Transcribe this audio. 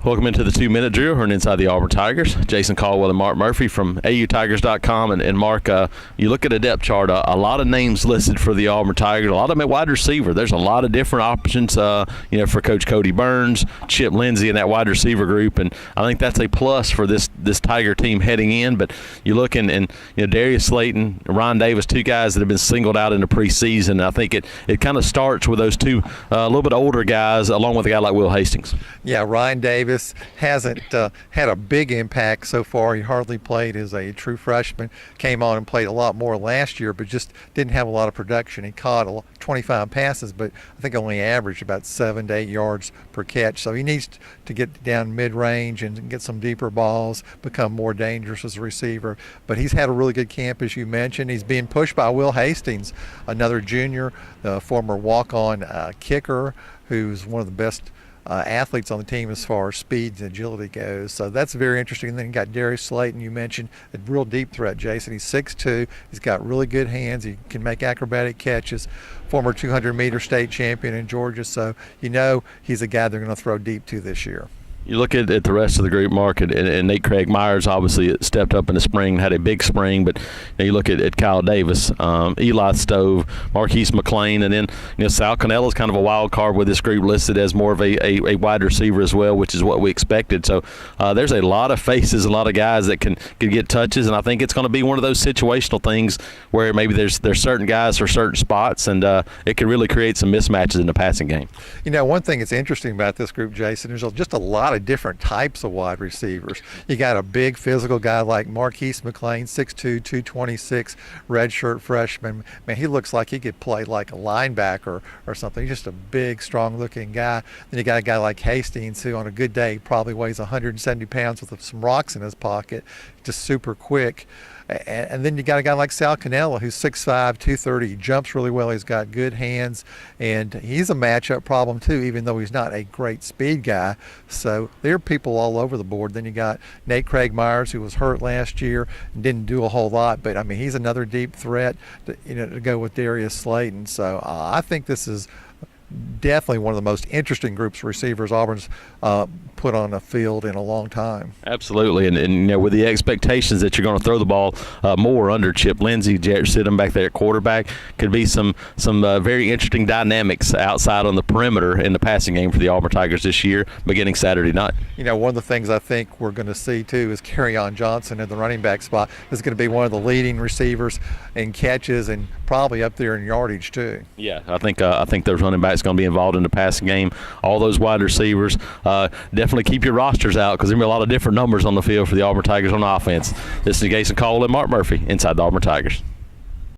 Welcome into the 2-minute drill here inside the Auburn Tigers. Jason Caldwell and Mark Murphy from AUTigers.com. And Mark, you look at a depth chart, a lot of names listed for the Auburn Tigers, a lot of them at wide receiver. There's a lot of different options, for Coach Cody Burns, Chip Lindsey, and that wide receiver group. And I think that's a plus for this Tiger team heading in. But you look and Darius Slayton, Ryan Davis, two guys that have been singled out in the preseason. I think it kind of starts with those two a little bit older guys, along with a guy like Will Hastings. Yeah, Ryan Davis hasn't had a big impact so far. He hardly played as a true freshman. Came on and played a lot more last year, but just didn't have a lot of production. He caught 25 passes, but I think only averaged about 7 to 8 yards per catch. So he needs to get down mid-range and get some deeper balls, become more dangerous as a receiver. But he's had a really good camp, as you mentioned. He's being pushed by Will Hastings, another junior, the former walk-on kicker, who's one of the best athletes on the team as far as speed and agility goes. So that's very interesting. And then you got Darius Slayton, you mentioned, a real deep threat, Jason. He's 6'2". He's got really good hands. He can make acrobatic catches. Former 200-meter state champion in Georgia. So he's a guy they're going to throw deep to this year. You look at the rest of the group, Mark, and Nate Craig Myers obviously stepped up in the spring, had a big spring, but you look at Kyle Davis, Eli Stove, Marquise McLean, and then Sal Cannella is kind of a wild card with this group listed as more of a wide receiver as well, which is what we expected. So there's a lot of faces, a lot of guys that can get touches, and I think it's going to be one of those situational things where maybe there's certain guys for certain spots, and it can really create some mismatches in the passing game. One thing that's interesting about this group, Jason, there's just a lot of different types of wide receivers. You got a big physical guy like Marquise McLean, 6'2", 226, redshirt freshman. Man, he looks like he could play like a linebacker or something. He's just a big, strong-looking guy. Then you got a guy like Hastings, who on a good day probably weighs 170 pounds with some rocks in his pocket, just super quick. And then you got a guy like Sal Cannella, who's 6'5", 230. He jumps really well. He's got good hands, and he's a matchup problem too, even though he's not a great speed guy. So there are people all over the board. Then you got Nate Craig Myers, who was hurt last year and didn't do a whole lot, but I mean he's another deep threat to go with Darius Slayton. So I think this is definitely one of the most interesting groups of receivers Auburn's put on the field in a long time. Absolutely, and with the expectations that you're going to throw the ball more under Chip Lindsey, Jarrett Stidham back there at quarterback, could be some very interesting dynamics outside on the perimeter in the passing game for the Auburn Tigers this year, beginning Saturday night. One of the things I think we're going to see too is Kerryon Johnson in the running back spot is going to be one of the leading receivers in catches and probably up there in yardage too. Yeah, I think those running backs going to be involved in the passing game. All those wide receivers, definitely keep your rosters out because there's going to be a lot of different numbers on the field for the Auburn Tigers on offense. This is Jason Caldwell and Mark Murphy inside the Auburn Tigers.